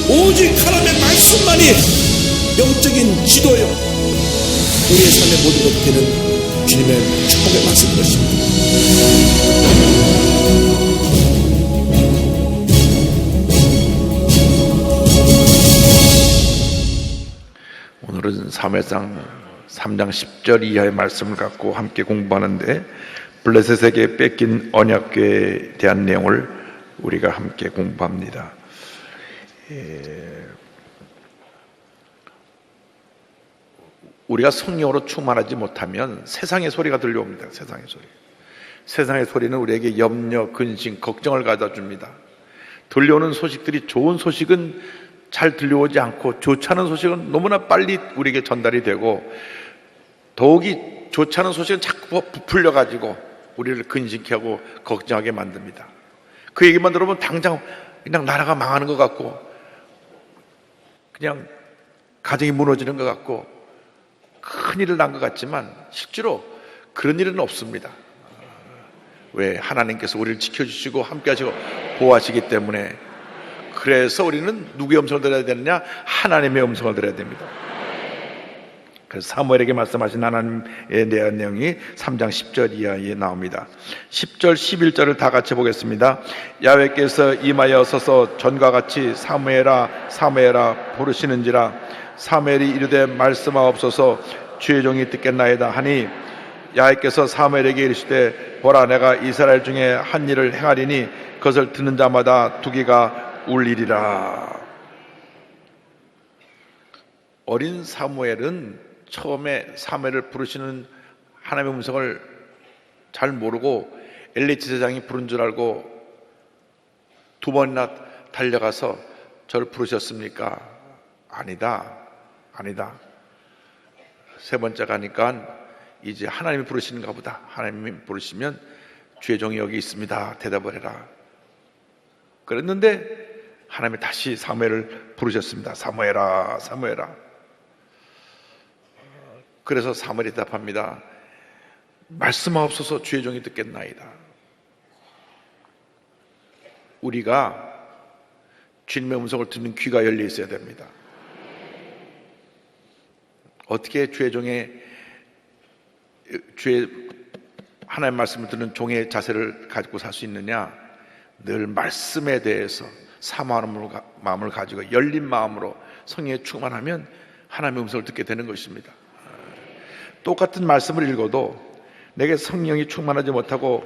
오직 하나님의 말씀만이 영적인 지도요, 우리의 삶의 모든 것이 되는 주님의 축복의 말씀인 것입니다. 오늘은 사무엘상 3장 10절 이하의 말씀을 갖고 함께 공부하는데, 블레셋에게 뺏긴 언약궤에 대한 내용을 우리가 함께 공부합니다. 우리가 성령으로 충만하지 못하면 세상의 소리가 들려옵니다. 세상의 소리는 우리에게 염려, 근심, 걱정을 가져줍니다. 들려오는 소식들이 좋은 소식은 잘 들려오지 않고 좋지 않은 소식은 너무나 빨리 우리에게 전달이 되고, 더욱이 좋지 않은 소식은 자꾸 부풀려가지고 우리를 근심케 하고 걱정하게 만듭니다. 그 얘기만 들어보면 당장 그냥 나라가 망하는 것 같고, 그냥 가정이 무너지는 것 같고, 큰일을 난 것 같지만 실제로 그런 일은 없습니다. 왜? 하나님께서 우리를 지켜주시고 함께 하시고 보호하시기 때문에. 그래서 우리는 누구의 음성을 들어야 되느냐? 하나님의 음성을 들어야 됩니다. 그래서 사무엘에게 말씀하신 하나님에 대한 내용이 3장 10절 이하에 나옵니다. 10절 11절을 다 같이 보겠습니다. 야훼께서 임하여 서서 전과 같이 사무엘아 사무엘아 부르시는지라. 사무엘이 이르되 말씀하옵소서, 주의 종이 듣겠나이다 하니, 야훼께서 사무엘에게 이르시되 보라, 내가 이스라엘 중에 한 일을 행하리니 그것을 듣는 자마다 두기가 울리리라. 어린 사무엘은 처음에 사무엘을 부르시는 하나님의 음성을 잘 모르고 엘리 제사장이 부른 줄 알고 두 번이나 달려가서 저를 부르셨습니까? 아니다. 세 번째 가니까 이제 하나님이 부르시는가 보다. 하나님이 부르시면 주의 종이 여기 있습니다, 대답을 해라. 그랬는데 하나님이 다시 사무엘을 부르셨습니다. 사무엘아 사무엘아. 그래서 사무엘이 대답합니다. 말씀하옵소서, 주의 종이 듣겠나이다. 우리가 주님의 음성을 듣는 귀가 열려 있어야 됩니다. 어떻게 주의 하나님의 말씀을 듣는 종의 자세를 가지고 살 수 있느냐? 늘 말씀에 대해서 사모하는 마음을 가지고 열린 마음으로 성령에 충만하면 하나님의 음성을 듣게 되는 것입니다. 똑같은 말씀을 읽어도 내게 성령이 충만하지 못하고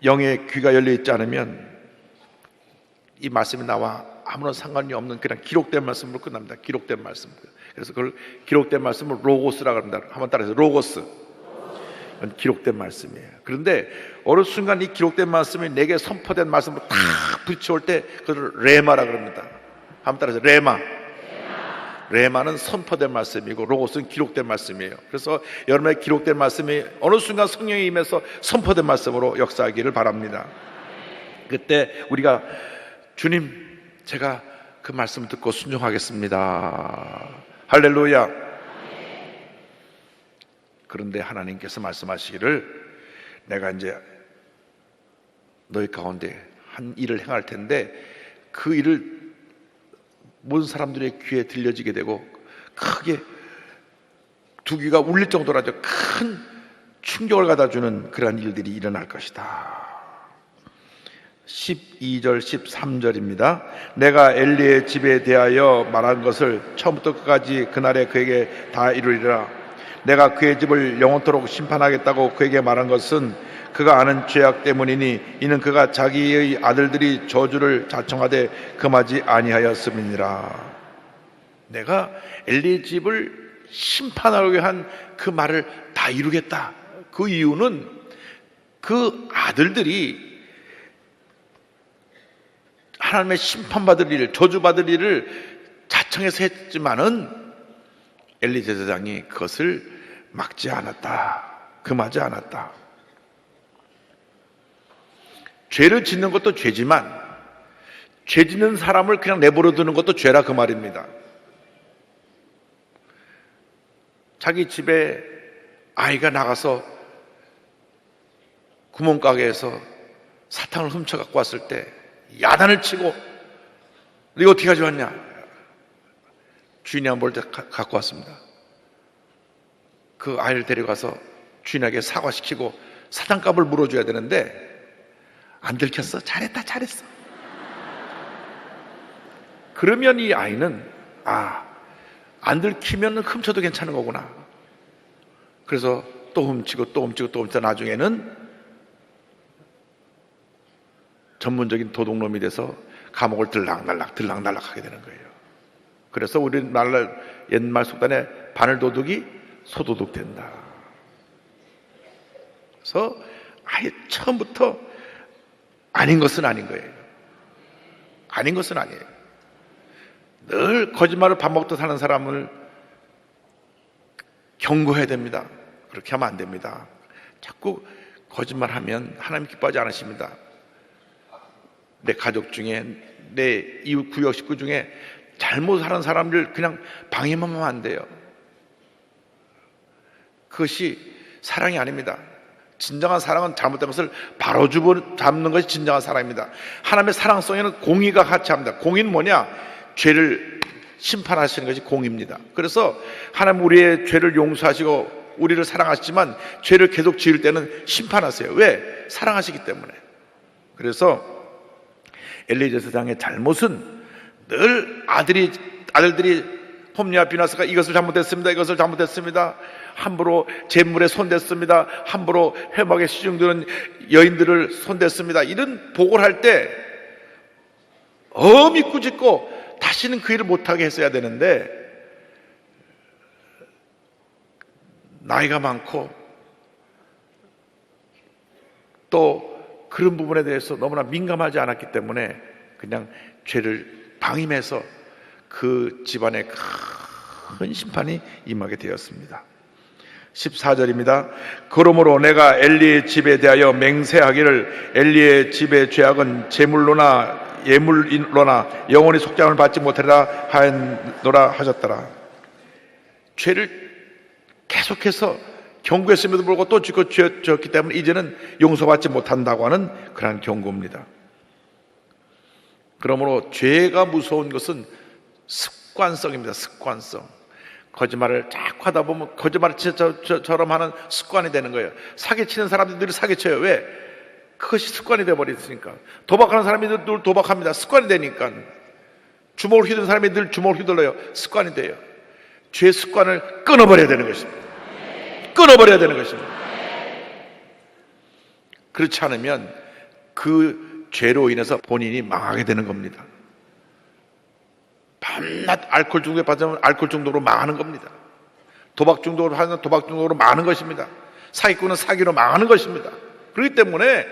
영의 귀가 열려 있지 않으면 이 말씀이 나와 아무런 상관이 없는 그냥 기록된 말씀으로 끝납니다. 기록된 말씀. 그래서 그걸 기록된 말씀을 로고스라고 합니다. 한번 따라해서 로고스. 이건 기록된 말씀이에요. 그런데 어느 순간 이 기록된 말씀이 내게 선포된 말씀으로 탁 부딪혀올 때 그걸 레마라고 합니다. 한번 따라해서 레마. 레마는 선포된 말씀이고 로고스는 기록된 말씀이에요. 그래서 여러분의 기록된 말씀이 어느 순간 성령이 임해서 선포된 말씀으로 역사하기를 바랍니다. 그때 우리가 주님, 제가 그 말씀을 듣고 순종하겠습니다. 할렐루야. 그런데 하나님께서 말씀하시기를, 내가 이제 너희 가운데 한 일을 행할 텐데 그 일을 모든 사람들의 귀에 들려지게 되고 크게 두 귀가 울릴 정도로 아주 큰 충격을 갖다주는 그러한 일들이 일어날 것이다. 12절 13절입니다. 내가 엘리의 집에 대하여 말한 것을 처음부터 끝까지 그날에 그에게 다 이루리라. 내가 그의 집을 영원토록 심판하겠다고 그에게 말한 것은 그가 아는 죄악 때문이니, 이는 그가 자기의 아들들이 저주를 자청하되 금하지 아니하였음이니라. 내가 엘리의 집을 심판하게 한 그 말을 다 이루겠다. 그 이유는 그 아들들이 하나님의 심판받을 일을, 저주받을 일을 자청해서 했지만은 엘리 제사장이 그것을 막지 않았다. 금하지 않았다. 죄를 짓는 것도 죄지만 죄 짓는 사람을 그냥 내버려 두는 것도 죄라, 그 말입니다. 자기 집에 아이가 나가서 구멍가게에서 사탕을 훔쳐 갖고 왔을 때 야단을 치고 이거 어떻게 가져왔냐? 주인이 안 볼 때 갖고 왔습니다. 그 아이를 데려가서 주인에게 사과시키고 사탕값을 물어줘야 되는데 안 들켰어. 잘했다, 잘했어. 그러면 이 아이는 안 들키면 훔쳐도 괜찮은 거구나. 그래서 또 훔치고 또 훔치고 또 훔쳐 나중에는 전문적인 도둑놈이 돼서 감옥을 들락날락 하게 되는 거예요. 그래서 우리나라 옛말 속단에 바늘도둑이 소도둑 된다. 그래서 아예 처음부터 아닌 것은 아닌 거예요. 아닌 것은 아니에요. 늘 거짓말을 밥 먹듯 하는 사람을 경고해야 됩니다. 그렇게 하면 안 됩니다. 자꾸 거짓말하면 하나님 기뻐하지 않으십니다. 내 가족 중에, 내 이웃 구역 식구 중에 잘못하는 사람들 그냥 방해만 하면 안 돼요. 그것이 사랑이 아닙니다. 진정한 사랑은 잘못된 것을 바로 잡는 것이 진정한 사랑입니다. 하나님의 사랑성에는 공의가 같이 합니다. 공의는 뭐냐? 죄를 심판하시는 것이 공의입니다. 그래서 하나님 우리의 죄를 용서하시고 우리를 사랑하시지만 죄를 계속 지을 때는 심판하세요. 왜? 사랑하시기 때문에. 그래서 엘리 제사장의 잘못은 늘 아들들이 홈리와 비나스가 이것을 잘못했습니다. 이것을 잘못했습니다. 함부로 재물에 손댔습니다. 함부로 회막에 시중드는 여인들을 손댔습니다. 이런 보고를 할 때 엄히 꾸짖고 다시는 그 일을 못하게 했어야 되는데 나이가 많고 또 그런 부분에 대해서 너무나 민감하지 않았기 때문에 그냥 죄를 방임해서 그 집안에 큰 심판이 임하게 되었습니다. 14절입니다. 그러므로 내가 엘리의 집에 대하여 맹세하기를 엘리의 집의 죄악은 제물로나 예물로나 영원히 속죄함을 받지 못하리라 하였노라 하셨더라. 죄를 계속해서 경고했음에도 불구하고 또 지었기 때문에 이제는 용서받지 못한다고 하는 그러한 경고입니다. 그러므로 죄가 무서운 것은 습관성입니다. 습관성. 거짓말을 자꾸 하다 보면 거짓말을 처럼 하는 습관이 되는 거예요. 사기치는 사람들이 사기쳐요. 왜? 그것이 습관이 되어버렸으니까. 도박하는 사람이 늘 도박합니다. 습관이 되니까. 주먹을 휘두르는 사람이 늘 주먹을 휘둘러요. 습관이 돼요. 죄 습관을 끊어버려야 되는 것입니다. 끊어버려야 되는 것입니다. 그렇지 않으면 그 죄로 인해서 본인이 망하게 되는 겁니다. 밤낮 알코올 중독에 빠지면 알코올 중독으로 망하는 겁니다. 도박 중독으로 빠지면 도박 중독으로 망하는 것입니다. 사기꾼은 사기로 망하는 것입니다. 그렇기 때문에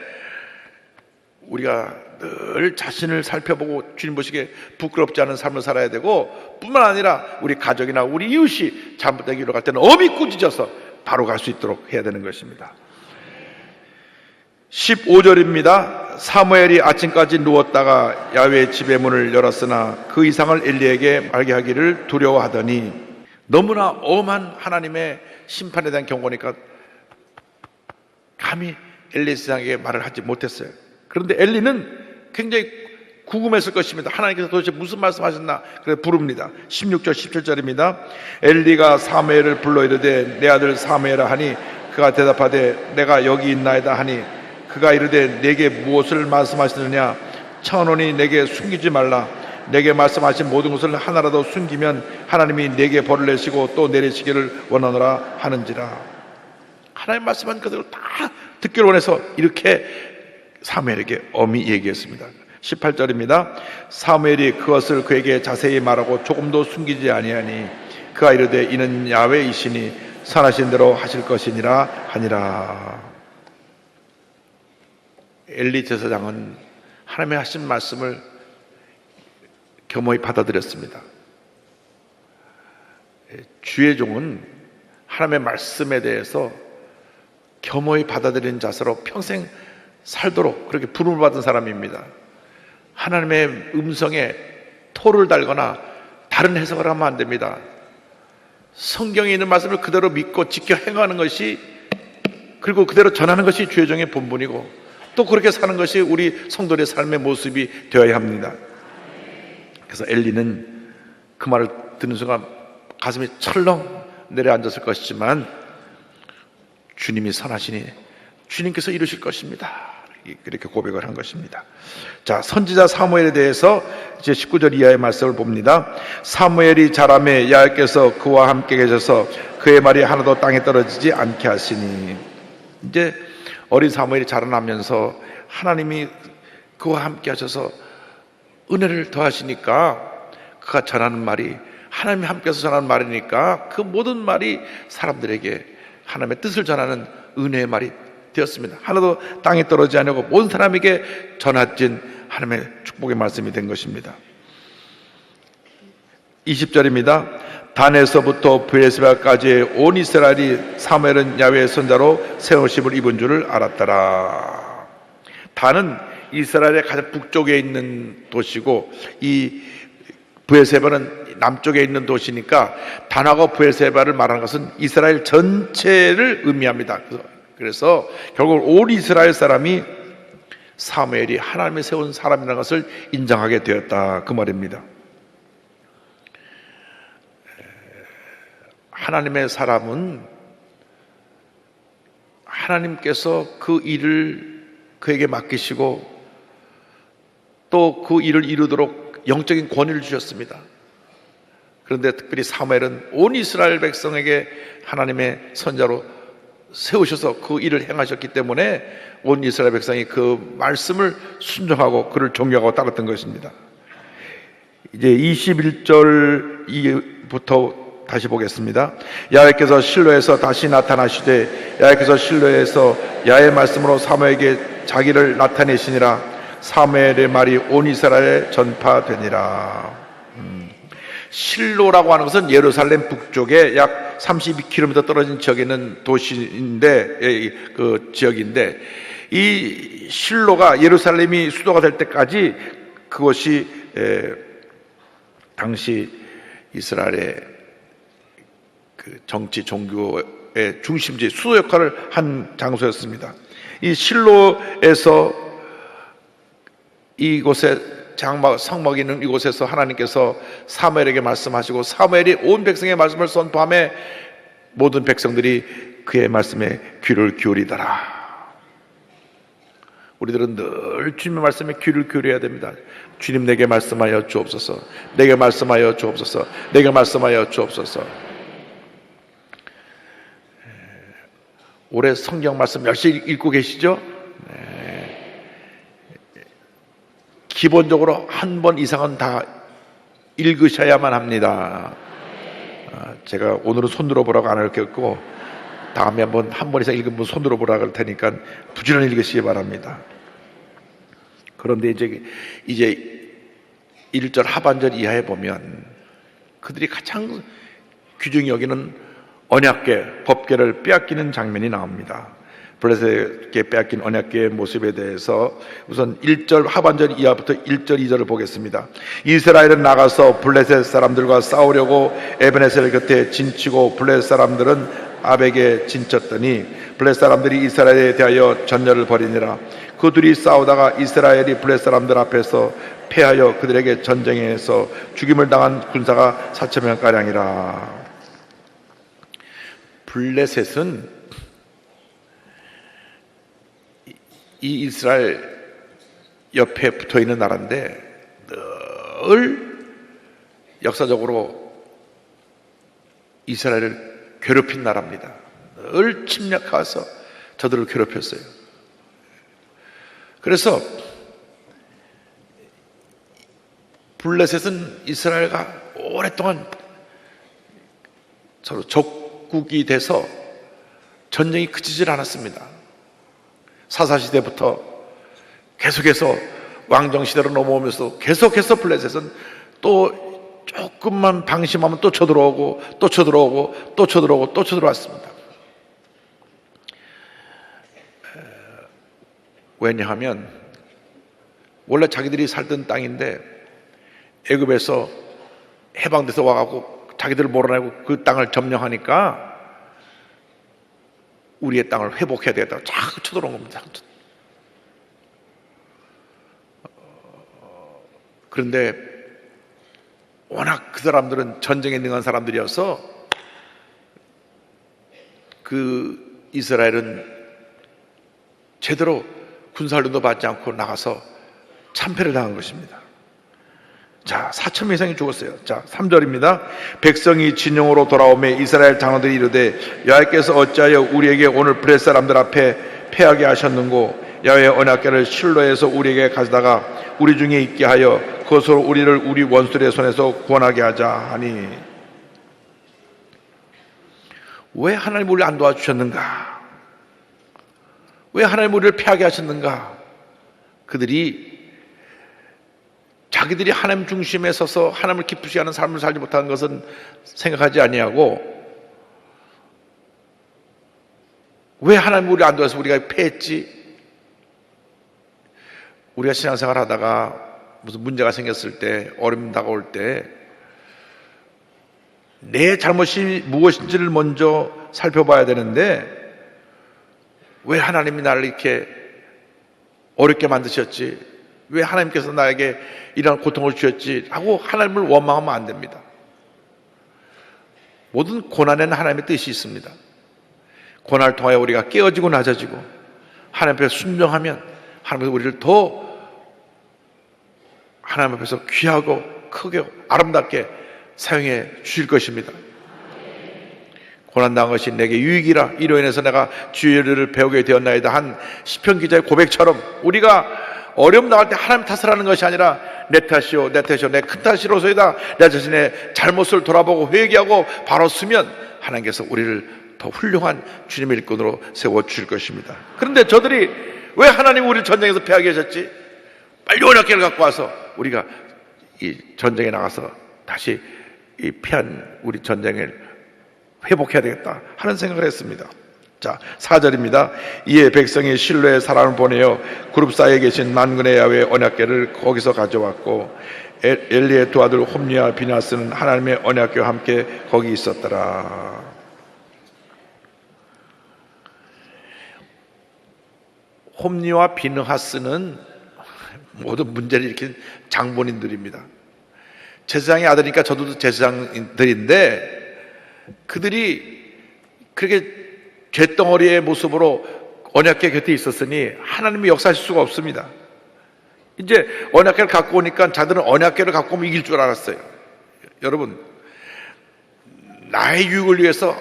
우리가 늘 자신을 살펴보고 주님 보시기에 부끄럽지 않은 삶을 살아야 되고 뿐만 아니라 우리 가족이나 우리 이웃이 잘못된 길로 갈 때는 엄히 꾸짖어서 바로 갈 수 있도록 해야 되는 것입니다. 15절입니다. 사무엘이 아침까지 누웠다가 야훼의 집의 문을 열었으나 그 이상을 엘리에게 말게 하기를 두려워하더니 너무나 엄한 하나님의 심판에 대한 경고니까 감히 엘리 제사장에게 말을 하지 못했어요. 그런데 엘리는 굉장히 궁금했을 것입니다. 하나님께서 도대체 무슨 말씀하셨나? 그래서 부릅니다. 16절 17절입니다. 엘리가 사무엘을 불러 이르되 내 아들 사무엘아 하니 그가 대답하되 내가 여기 있나이다 하니 그가 이르되 내게 무엇을 말씀하시느냐? 청하노니 내게 숨기지 말라. 내게 말씀하신 모든 것을 하나라도 숨기면 하나님이 내게 벌을 내시고 또 내리시기를 원하노라 하는지라. 하나님 말씀한 그대로 다 듣기를 원해서 이렇게 사무엘에게 엄히 얘기했습니다. 18절입니다. 사무엘이 그것을 그에게 자세히 말하고 조금도 숨기지 아니하니 그가 이르되 이는 야훼이시니 선하신 대로 하실 것이니라 하니라. 엘리 제사장은 하나님의 하신 말씀을 겸허히 받아들였습니다. 주의 종은 하나님의 말씀에 대해서 겸허히 받아들이는 자세로 평생 살도록 그렇게 부름을 받은 사람입니다. 하나님의 음성에 토를 달거나 다른 해석을 하면 안 됩니다. 성경에 있는 말씀을 그대로 믿고 지켜 행하는 것이, 그리고 그대로 전하는 것이 주의 종의 본분이고 또 그렇게 사는 것이 우리 성도의 삶의 모습이 되어야 합니다. 그래서 엘리는 그 말을 듣는 순간 가슴이 철렁 내려앉았을 것이지만 주님이 선하시니 주님께서 이루실 것입니다. 그렇게 고백을 한 것입니다. 자, 선지자 사무엘에 대해서 이제 19절 이하의 말씀을 봅니다. 사무엘이 자라매 여호와께서 그와 함께 계셔서 그의 말이 하나도 땅에 떨어지지 않게 하시니, 이제 어린 사무엘이 자라나면서 하나님이 그와 함께 하셔서 은혜를 더하시니까 그가 전하는 말이 하나님이 함께해서 전하는 말이니까 그 모든 말이 사람들에게 하나님의 뜻을 전하는 은혜의 말이 되었습니다. 하나도 땅에 떨어지지 않고 모든 사람에게 전해진 하나님의 축복의 말씀이 된 것입니다. 20절입니다. 단에서부터 브에르세바까지 온 이스라엘이 사무엘은 야훼의 선자로 세우심을 입은 줄을 알았더라. 단은 이스라엘의 가장 북쪽에 있는 도시고 이 브에르세바는 남쪽에 있는 도시니까 단하고 브에르세바를 말하는 것은 이스라엘 전체를 의미합니다. 그래서 결국 온 이스라엘 사람이 사무엘이 하나님이 세운 사람이라는 것을 인정하게 되었다, 그 말입니다. 하나님의 사람은 하나님께서 그 일을 그에게 맡기시고 또 그 일을 이루도록 영적인 권위를 주셨습니다. 그런데 특별히 사무엘은 온 이스라엘 백성에게 하나님의 선자로 세우셔서 그 일을 행하셨기 때문에 온 이스라엘 백성이 그 말씀을 순종하고 그를 존경하고 따랐던 것입니다. 이제 21절부터 다시 보겠습니다. 야훼께서 실로에서 다시 나타나시되 야훼께서 실로에서 야훼의 말씀으로 사무엘에게 자기를 나타내시니라. 사무엘의 말이 온 이스라엘에 전파되니라. 실로라고 하는 것은 예루살렘 북쪽에 약 32km 떨어진 지역에 있는 도시인데, 그 지역인데, 이 실로가 예루살렘이 수도가 될 때까지 그것이 당시 이스라엘의 그 정치 종교의 중심지, 수도 역할을 한 장소였습니다. 이 실로에서 이곳에 성막이 있는 이곳에서 하나님께서 사무엘에게 말씀하시고 사무엘이 온 백성의 말씀을 선포하며 모든 백성들이 그의 말씀에 귀를 기울이더라. 우리들은 늘 주님의 말씀에 귀를 기울여야 됩니다. 주님, 내게 말씀하여 주옵소서. 내게 말씀하여 주옵소서. 내게 말씀하여 주옵소서. 올해 성경 말씀 열심히 읽고 계시죠? 기본적으로 한 번 이상은 다 읽으셔야만 합니다. 제가 오늘은 손들어 보라고 안 할 거고 다음에 한 번 이상 읽으면 손들어 보라고 할 테니까 부지런히 읽으시기 바랍니다. 그런데 이제 1절 하반절 이하에 보면 그들이 가장 귀중히 여기는 언약궤, 법궤를 빼앗기는 장면이 나옵니다. 블레셋에게 빼앗긴 언약궤의 모습에 대해서 우선 1절 하반절 이하부터 1절 2절을 보겠습니다. 이스라엘은 나가서 블레셋 사람들과 싸우려고 에베네셀 곁에 진치고 블레셋 사람들은 아벡에 진쳤더니 블레셋 사람들이 이스라엘에 대하여 전열을 벌이니라. 그들이 싸우다가 이스라엘이 블레셋 사람들 앞에서 패하여 그들에게 전쟁에서 죽임을 당한 군사가 4,000명가량이라. 블레셋은 이 이스라엘 옆에 붙어있는 나라인데 늘 역사적으로 이스라엘을 괴롭힌 나라입니다. 늘 침략해서 저들을 괴롭혔어요. 그래서 블레셋은 이스라엘과 오랫동안 서로 적국이 돼서 전쟁이 그치질 않았습니다. 사사시대부터 계속해서 왕정시대로 넘어오면서 계속해서 블레셋은 또 조금만 방심하면 또 쳐들어오고 또 쳐들어오고 또 쳐들어오고 또 쳐들어왔습니다. 왜냐하면 원래 자기들이 살던 땅인데 애굽에서 해방돼서 와가지고 자기들을 몰아내고 그 땅을 점령하니까 우리의 땅을 회복해야 되겠다고 자꾸 쳐들어온 겁니다. 그런데 워낙 그 사람들은 전쟁에 능한 사람들이어서 그 이스라엘은 제대로 군사훈련도 받지 않고 나가서 참패를 당한 것입니다. 자, 4,000명 이상이 죽었어요. 자, 3절입니다. 백성이 진영으로 돌아오매 이스라엘 장로들이 이르되 여호와께서 어찌하여 우리에게 오늘 블레셋 사람들 앞에 패하게 하셨는고 야훼의 언약궤를 실로에서 우리에게 가져다가 우리 중에 있게 하여 그것으로 우리를 우리 원수들의 손에서 구원하게 하자 하니. 왜 하나님 우리를 안 도와주셨는가? 왜 하나님 우리를 패하게 하셨는가? 자기들이 하나님 중심에 서서 하나님을 기쁘시게 하는 삶을 살지 못하는 것은 생각하지 아니하고, 왜 하나님 우리를 안 도와서 우리가 패했지? 우리가 신앙생활 하다가 무슨 문제가 생겼을 때, 어려움이 다가올 때 내 잘못이 무엇인지를 먼저 살펴봐야 되는데, 왜 하나님이 나를 이렇게 어렵게 만드셨지? 왜 하나님께서 나에게 이런 고통을 주셨지? 하고 하나님을 원망하면 안 됩니다. 모든 고난에는 하나님의 뜻이 있습니다. 고난을 통하여 우리가 깨어지고 낮아지고 하나님 앞에 순종하면 하나님께서 우리를 더 하나님 앞에서 귀하고 크게 아름답게 사용해 주실 것입니다. 고난당한 것이 내게 유익이라 이로 인해서 내가 주의 일을 배우게 되었나이다 한 시편 기자의 고백처럼, 우리가 어려움 나갈 때 하나님 탓을 하는 것이 아니라 내 탓이요 내 큰 탓이로소이다, 내 자신의 잘못을 돌아보고 회개하고 바로 서면 하나님께서 우리를 더 훌륭한 주님의 일꾼으로 세워주실 것입니다. 그런데 저들이 왜 하나님 우리를 전쟁에서 패하게 하셨지? 빨리 언약궤를 갖고 와서 우리가 이 전쟁에 나가서 다시 이 패한 우리 전쟁을 회복해야 되겠다 하는 생각을 했습니다. 자, 4절입니다. 이에 백성이 실로에 사람을 보내어 그룹 사이에 계신 만군의 야훼의 언약궤를 거기서 가져왔고 엘리의 두 아들 홈리와 비나스는 하나님의 언약궤와 함께 거기 있었더라. 홈리와 비느하스는 모든 문제를 일으킨 장본인들입니다. 제사장의 아들이니까 저도 제사장들인데, 그들이 그렇게 잿덩어리의 모습으로 언약궤 곁에 있었으니 하나님이 역사하실 수가 없습니다. 이제 언약궤를 갖고 오니까 자들은 언약궤를 갖고 오면 이길 줄 알았어요. 여러분, 나의 유익을 위해서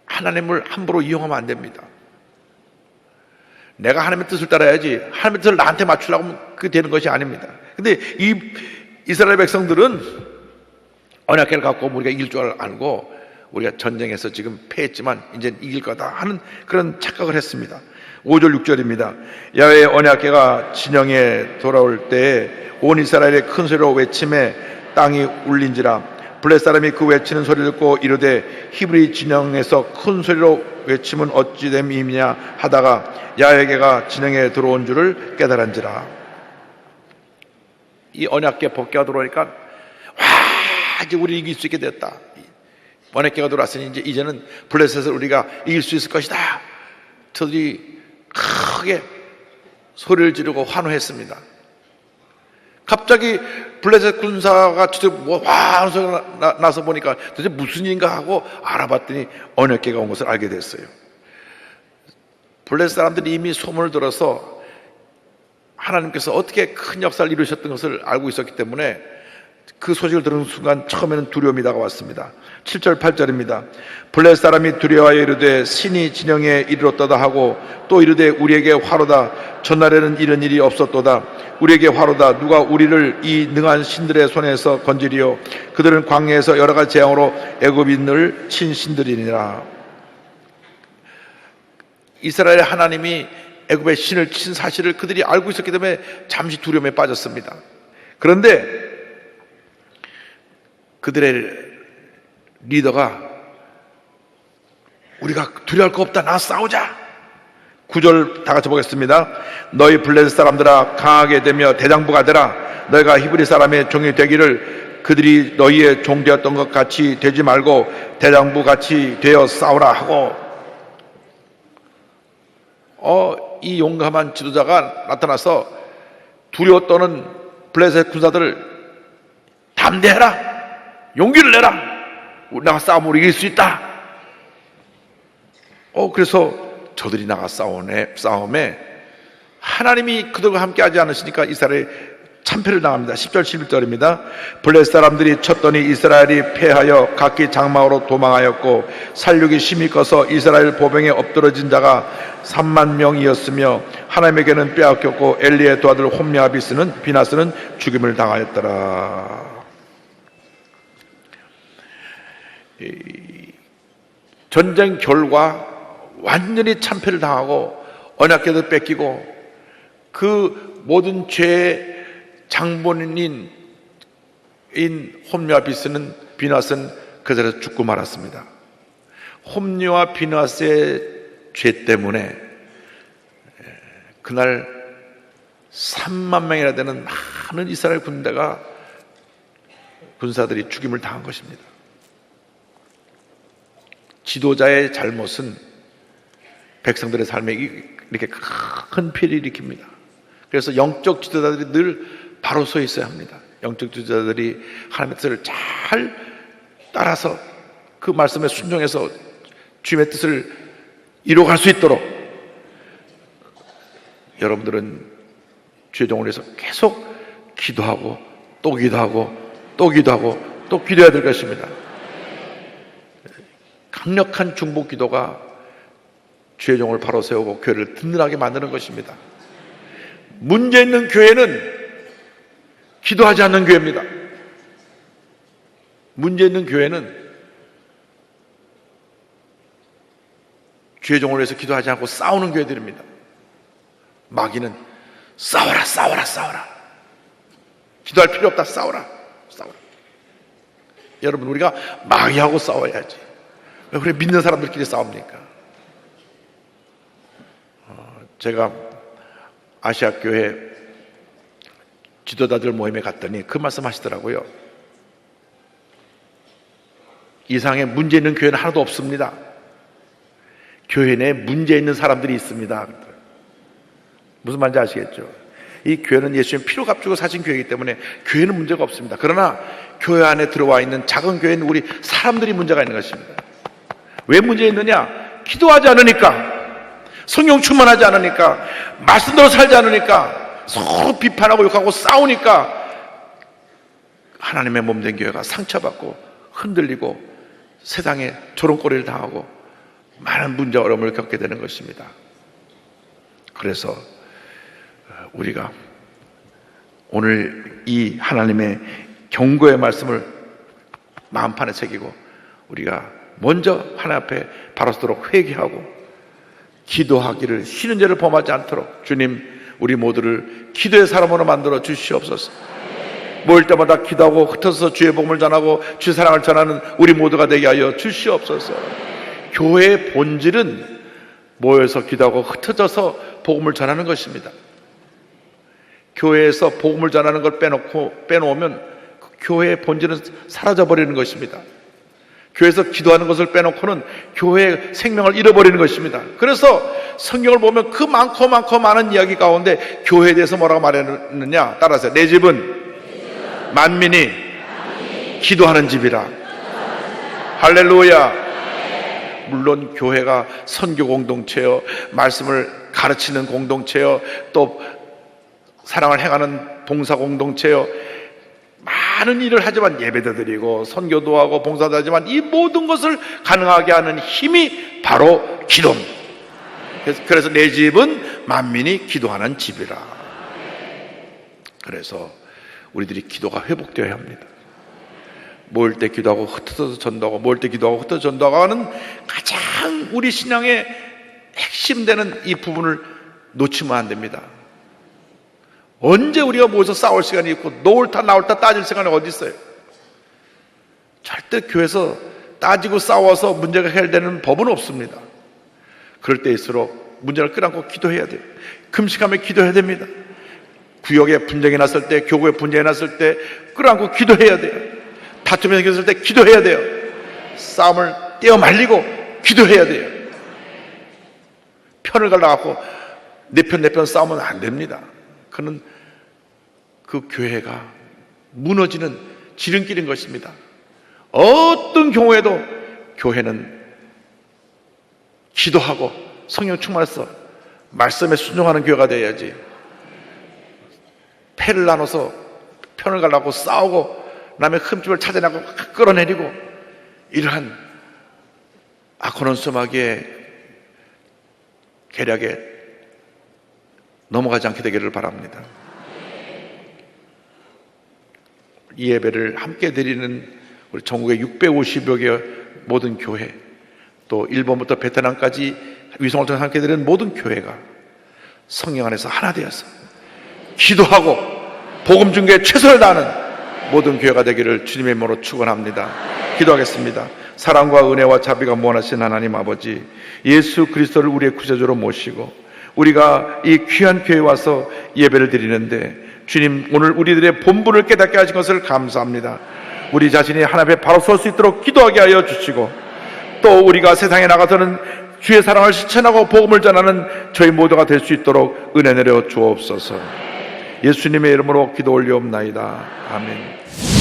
하나님을 함부로 이용하면 안 됩니다. 내가 하나님의 뜻을 따라야지 하나님의 뜻을 나한테 맞추려고 하면 그게 되는 것이 아닙니다. 근데 이 이스라엘 백성들은 언약궤를 갖고 오면 우리가 이길 줄 알고 우리가 전쟁에서 지금 패했지만 이제 이길 거다 하는 그런 착각을 했습니다. 5절 6절입니다. 야훼의 언약궤가 진영에 돌아올 때에 온 이스라엘의 큰 소리로 외침에 땅이 울린지라. 블레셋 사람이 그 외치는 소리를 듣고 이르되 히브리 진영에서 큰 소리로 외침은 어찌 됨이냐 하다가 야훼궤가 진영에 들어온 줄을 깨달은지라. 이 언약궤 법궤가 들어오니까 와, 이제 우리 이길 수 있게 됐다. 언약궤가 들어왔으니 이제는 블레셋을 우리가 이길 수 있을 것이다. 저들이 크게 소리를 지르고 환호했습니다. 갑자기 블레셋 군사가 와 소리가 나서 보니까 도대체 무슨 일인가 하고 알아봤더니 언약궤가 온 것을 알게 됐어요. 블레셋 사람들이 이미 소문을 들어서 하나님께서 어떻게 큰 역사를 이루셨던 것을 알고 있었기 때문에 그 소식을 들은 순간 처음에는 두려움이 다가왔습니다. 7절 8절입니다. 블레셋 사람이 두려워하여 이르되 신이 진영에 이르렀도다 하고 또 이르되 우리에게 화로다. 전날에는 이런 일이 없었도다. 우리에게 화로다. 누가 우리를 이 능한 신들의 손에서 건지리요. 그들은 광야에서 여러 가지 재앙으로 애굽인을 친 신들이니라. 이스라엘 하나님이 애굽의 신을 친 사실을 그들이 알고 있었기 때문에 잠시 두려움에 빠졌습니다. 그런데 그들의 리더가 우리가 두려워할 거 없다. 나와 싸우자. 9절 다 같이 보겠습니다. 너희 블레셋 사람들아 강하게 되며 대장부가 되라. 너희가 히브리 사람의 종이 되기를 그들이 너희의 종 되었던 것 같이 되지 말고 대장부 같이 되어 싸우라 하고, 이 용감한 지도자가 나타나서 두려워 떠는 블레셋 군사들을 다 담대해라, 용기를 내라, 나가 싸움으로 이길 수 있다. 그래서 저들이 나가 싸움에 하나님이 그들과 함께 하지 않으시니까 이스라엘이 참패를 당합니다. 10절 11절입니다. 블레셋 사람들이 쳤더니 이스라엘이 패하여 각기 장막으로 도망하였고 살육이 심히 커서 이스라엘 보병에 엎드러진 자가 3만 명이었으며 하나님에게는 빼앗겼고 엘리의 두 아들 홈리와 비나스는 죽임을 당하였더라. 전쟁 결과 완전히 참패를 당하고 언약궤도 뺏기고 그 모든 죄의 장본인인 홈리와 비나스는 그 자리에서 죽고 말았습니다. 홈리와 비나스의 죄 때문에 그날 3만 명이나 되는 많은 이스라엘 군사들이 죽임을 당한 것입니다. 지도자의 잘못은 백성들의 삶에 이렇게 큰 피해를 일으킵니다. 그래서 영적 지도자들이 늘 바로 서 있어야 합니다. 영적 지도자들이 하나님의 뜻을 잘 따라서 그 말씀에 순종해서 주님의 뜻을 이루어갈 수 있도록 여러분들은 주의종을 위해서 계속 기도하고 또 기도하고 또 기도하고 또 기도해야 될 것입니다. 강력한 중보 기도가 주의 종을 바로 세우고 교회를 든든하게 만드는 것입니다. 문제 있는 교회는 기도하지 않는 교회입니다. 문제 있는 교회는 주의 종을 위해서 기도하지 않고 싸우는 교회들입니다. 마귀는 싸워라 싸워라 싸워라, 기도할 필요 없다, 싸워라 싸워라. 여러분, 우리가 마귀하고 싸워야지. 왜 그래 믿는 사람들끼리 싸웁니까? 제가 아시아교회 지도자들 모임에 갔더니 그 말씀 하시더라고요. 이상의 문제 있는 교회는 하나도 없습니다. 교회 내에 문제 있는 사람들이 있습니다. 무슨 말인지 아시겠죠? 이 교회는 예수님 피로 값주고 사신 교회이기 때문에 교회는 문제가 없습니다. 그러나 교회 안에 들어와 있는 작은 교회는 우리 사람들이 문제가 있는 것입니다. 왜 문제 있느냐? 기도하지 않으니까, 성령 충만하지 않으니까, 말씀대로 살지 않으니까, 서로 비판하고 욕하고 싸우니까 하나님의 몸된 교회가 상처받고 흔들리고 세상에 조롱거리를 당하고 많은 문제와 어려움을 겪게 되는 것입니다. 그래서 우리가 오늘 이 하나님의 경고의 말씀을 마음판에 새기고 우리가 먼저 하나님 앞에 바로 서도록 회개하고 기도하기를, 쉬는 죄를 범하지 않도록 주님 우리 모두를 기도의 사람으로 만들어 주시옵소서. 모일 때마다 기도하고 흩어져서 주의 복음을 전하고 주의 사랑을 전하는 우리 모두가 되게 하여 주시옵소서. 교회의 본질은 모여서 기도하고 흩어져서 복음을 전하는 것입니다. 교회에서 복음을 전하는 걸 빼놓으면 그 교회의 본질은 사라져버리는 것입니다. 교회에서 기도하는 것을 빼놓고는 교회의 생명을 잃어버리는 것입니다. 그래서 성경을 보면 그 많고 많은 이야기 가운데 교회에 대해서 뭐라고 말했느냐? 따라서 내 집은 만민이 기도하는 집이라. 할렐루야. 물론 교회가 선교 공동체요, 말씀을 가르치는 공동체요, 또 사랑을 행하는 봉사 공동체요, 많은 일을 하지만 예배도 드리고 선교도 하고 봉사도 하지만 이 모든 것을 가능하게 하는 힘이 바로 기도입니다. 그래서 내 집은 만민이 기도하는 집이라. 그래서 우리들이 기도가 회복되어야 합니다. 모일 때 기도하고 흩어져서 전도하고, 모일 때 기도하고 흩어져서 전도하고 하는 가장 우리 신앙의 핵심되는 이 부분을 놓치면 안 됩니다. 언제 우리가 모여서 싸울 시간이 있고 옳다 나옳다 따질 시간이 어디 있어요? 절대 교회에서 따지고 싸워서 문제가 해결되는 법은 없습니다. 그럴 때일수록 문제를 끌어안고 기도해야 돼요. 금식하며 기도해야 됩니다. 구역에 분쟁이 났을 때, 교구에 분쟁이 났을 때 끌어안고 기도해야 돼요. 다툼이 생겼을 때 기도해야 돼요. 싸움을 떼어 말리고 기도해야 돼요. 편을 갈라갖고 내 편 싸우면 안 됩니다. 그는 그 교회가 무너지는 지름길인 것입니다. 어떤 경우에도 교회는 기도하고 성령 충만해서 말씀에 순종하는 교회가 되어야지, 패를 나눠서 편을 갈라고 싸우고 남의 흠집을 찾아내고 끌어내리고 이러한 악한 소마귀의 계략에 넘어가지 않게 되기를 바랍니다. 이 예배를 함께 드리는 우리 전국의 650여 개의 모든 교회, 또 일본부터 베트남까지 위성을 통해 함께 드리는 모든 교회가 성령 안에서 하나 되어서 기도하고 복음 중개에 최선을 다하는 모든 교회가 되기를 주님의 이름으로 축원합니다. 기도하겠습니다. 사랑과 은혜와 자비가 무한하신 하나님 아버지, 예수 그리스도를 우리의 구세주로 모시고 우리가 이 귀한 교회에 와서 예배를 드리는데 주님, 오늘 우리들의 본분을 깨닫게 하신 것을 감사합니다. 우리 자신이 하나님 앞에 바로 설 수 있도록 기도하게 하여 주시고, 또 우리가 세상에 나가서는 주의 사랑을 실천하고 복음을 전하는 저희 모두가 될 수 있도록 은혜 내려 주옵소서. 예수님의 이름으로 기도 올리옵나이다. 아멘.